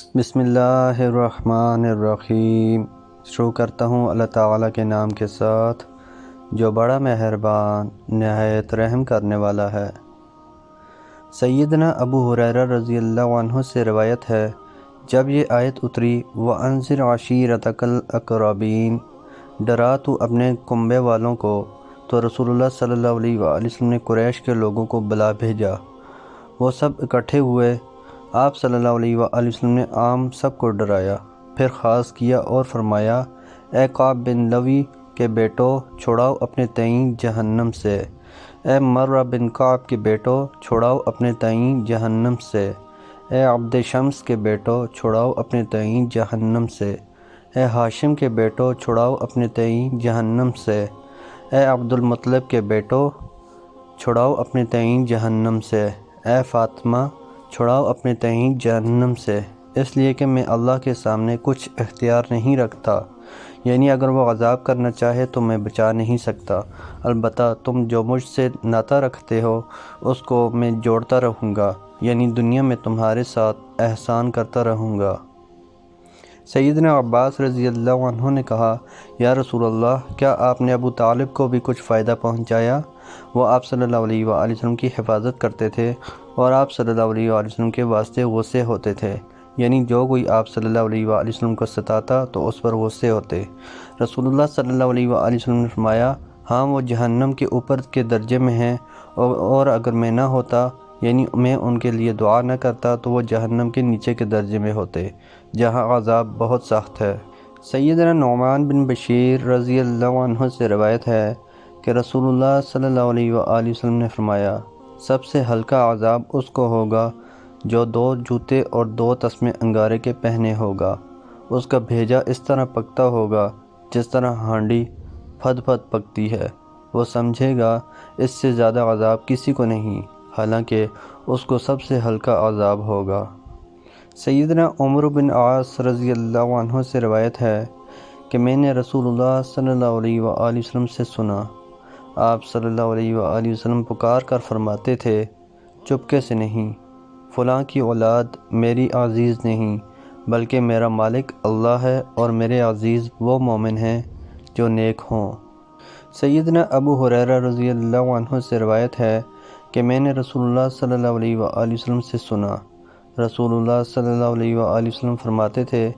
بسم اللہ الرحمن الرحیم۔ شروع کرتا ہوں اللہ تعالیٰ کے نام کے ساتھ جو بڑا مہربان نہایت رحم کرنے والا ہے۔ سیدنا ابو ہریرہ رضی اللہ عنہ سے روایت ہے، جب یہ آیت اتری وَأَنذِرْ عَشِيرَتَكَ الْأَقْرَبِينَ، ڈرا تو اپنے کنبے والوں کو، تو رسول اللہ صلی اللہ علیہ وآلہ وسلم نے قریش کے لوگوں کو بلا بھیجا۔ وہ سب اکٹھے ہوئے۔ آپ صلی اللہ علیہ وآلہ وسلم نے عام سب کو ڈرایا، پھر خاص کیا اور فرمایا، اے کعب بن لوی کے بیٹو، چھڑاؤ اپنے تئیں جہنم سے۔ اے مرہ بن کعب کے بیٹو، چھڑاؤ اپنے تئیں جہنم سے۔ اے عبد شمس کے بیٹو، چھڑاؤ اپنے تئیں جہنم سے۔ اے ہاشم کے بیٹو، چھڑاؤ اپنے تئیں جہنم سے۔ اے عبد المطلب کے بیٹو، چھڑاؤ اپنے تئیں جہنم سے۔ اے فاطمہ، چھڑاؤ اپنے تئیں جہنم سے، اس لیے کہ میں اللہ کے سامنے کچھ اختیار نہیں رکھتا، یعنی اگر وہ عذاب کرنا چاہے تو میں بچا نہیں سکتا، البتہ تم جو مجھ سے ناطہ رکھتے ہو اس کو میں جوڑتا رہوں گا، یعنی دنیا میں تمہارے ساتھ احسان کرتا رہوں گا۔ سیدنا عباس رضی اللہ عنہ نے کہا، یا رسول اللہ، کیا آپ نے ابو طالب کو بھی کچھ فائدہ پہنچایا؟ وہ آپ صلی اللہ علیہ وآلہ وسلم کی حفاظت کرتے تھے اور آپ صلی اللہ علیہ وآلہ وسلم کے واسطے غصے ہوتے تھے، یعنی جو کوئی آپ صلی اللہ علیہ وآلہ وسلم کو ستاتا تو اس پر غصے ہوتے۔ رسول اللہ صلی اللہ علیہ وآلہ وسلم نے فرمایا، ہاں وہ جہنم کے اوپر کے درجے میں ہیں، اور اگر میں نہ ہوتا، یعنی میں ان کے لیے دعا نہ کرتا، تو وہ جہنم کے نیچے کے درجے میں ہوتے، جہاں عذاب بہت سخت ہے۔ سیدنا نعمان بن بشیر رضی اللہ عنہ سے روایت ہے کہ رسول اللہ صلی اللہ علیہ وآلہ وسلم نے فرمایا، سب سے ہلکا عذاب اس کو ہوگا جو 2 جوتے اور 2 تسمے انگارے کے پہنے ہوگا، اس کا بھیجا اس طرح پکتا ہوگا جس طرح ہانڈی پھد پھد پکتی ہے، وہ سمجھے گا اس سے زیادہ عذاب کسی کو نہیں، حالانکہ اس کو سب سے ہلکا عذاب ہوگا۔ سیدنا عمر بن عاص رضی اللہ عنہ سے روایت ہے کہ میں نے رسول اللہ صلی اللہ علیہ وآلہ وسلم سے سنا، آپ صلی اللہ علیہ وآلہ وسلم پکار کر فرماتے تھے، چپکے سے نہیں، فلاں کی اولاد میری عزیز نہیں، بلکہ میرا مالک اللہ ہے، اور میرے عزیز وہ مومن ہیں جو نیک ہوں۔ سیدنا ابو ہریرہ رضی اللہ عنہ سے روایت ہے کہ میں نے رسول اللہ صلی اللہ علیہ وآلہ وسلم سے سنا، رسول اللہ صلی اللہ علیہ وآلہ وسلم فرماتے تھے،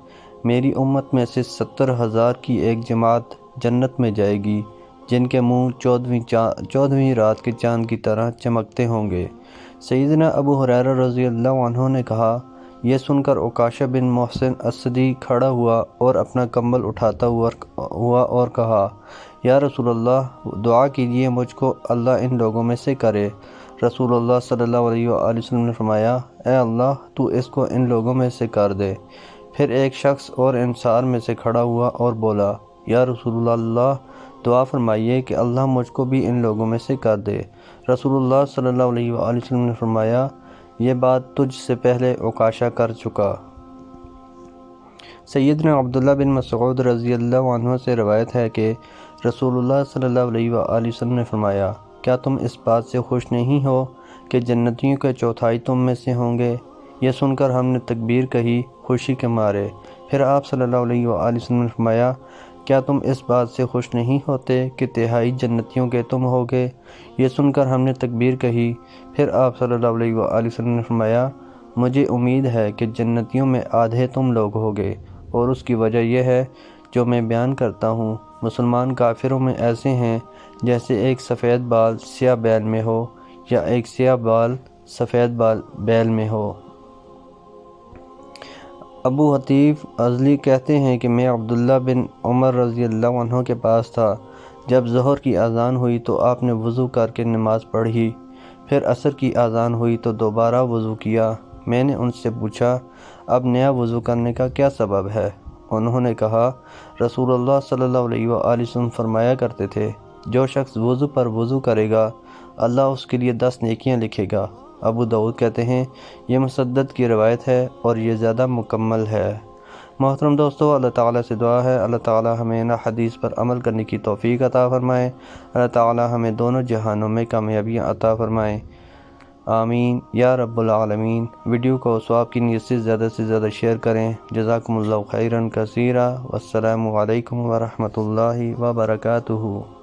میری امت میں سے 70,000 کی ایک جماعت جنت میں جائے گی، جن کے منہ 14ویں رات کے چاند کی طرح چمکتے ہوں گے۔ سیدنا ابو ہریرہ رضی اللہ عنہ نے کہا، یہ سن کر عکاشہ بن محسن اسدی کھڑا ہوا اور اپنا کمبل اٹھاتا ہوا اور کہا، یا رسول اللہ، دعا کیجئے مجھ کو اللہ ان لوگوں میں سے کرے۔ رسول اللہ صلی اللہ علیہ وآلہ وسلم نے فرمایا، اے اللہ، تو اس کو ان لوگوں میں سے کر دے۔ پھر ایک شخص اور انصار میں سے کھڑا ہوا اور بولا، یا رسول اللہ، دعا فرمائیے کہ اللہ مجھ کو بھی ان لوگوں میں سے کر دے۔ رسول اللہ صلی اللہ علیہ وآلہ وسلم نے فرمایا، یہ بات تجھ سے پہلے عکاشہ کر چکا۔ سیدنا عبداللہ بن مسعود رضی اللہ عنہ سے روایت ہے کہ رسول اللہ صلی اللہ علیہ وآلہ وسلم نے فرمایا، کیا تم اس بات سے خوش نہیں ہو کہ جنتیوں کے چوتھائی تم میں سے ہوں گے؟ یہ سن کر ہم نے تکبیر کہی خوشی کے مارے۔ پھر آپ صلی اللہ علیہ وآلہ وسلم نے فرمایا، کیا تم اس بات سے خوش نہیں ہوتے کہ تہائی جنتیوں کے تم ہوگے؟ یہ سن کر ہم نے تکبیر کہی۔ پھر آپ صلی اللہ علیہ وآلہ وسلم نے فرمایا، مجھے امید ہے کہ جنتیوں میں آدھے تم لوگ ہوگے، اور اس کی وجہ یہ ہے جو میں بیان کرتا ہوں، مسلمان کافروں میں ایسے ہیں جیسے ایک سفید بال سیاہ بیل میں ہو، یا ایک سیاہ بال سفید بیل میں ہو۔ ابو حتیف ازلی کہتے ہیں کہ میں عبداللہ بن عمر رضی اللہ عنہ کے پاس تھا، جب ظہر کی اذان ہوئی تو آپ نے وضو کر کے نماز پڑھی، پھر عصر کی اذان ہوئی تو دوبارہ وضو کیا۔ میں نے ان سے پوچھا، اب نیا وضو کرنے کا کیا سبب ہے؟ انہوں نے کہا، رسول اللہ صلی اللہ علیہ وآلہ وسلم فرمایا کرتے تھے، جو شخص وضو پر وضو کرے گا، اللہ اس کے لیے 10 نیکیاں لکھے گا۔ ابو داؤد کہتے ہیں، یہ مسدد کی روایت ہے اور یہ زیادہ مکمل ہے۔ محترم دوستو، اللہ تعالیٰ سے دعا ہے اللہ تعالیٰ ہمیں ان حدیث پر عمل کرنے کی توفیق عطا فرمائے، اللہ تعالیٰ ہمیں دونوں جہانوں میں کامیابیاں عطا فرمائے۔ آمین یا رب العالمین۔ ویڈیو کو ثواب کی نیت سے زیادہ شیئر کریں۔ جزاکم اللہ خیرا کثیرا۔ والسلام علیکم ورحمۃ اللہ وبرکاتہ۔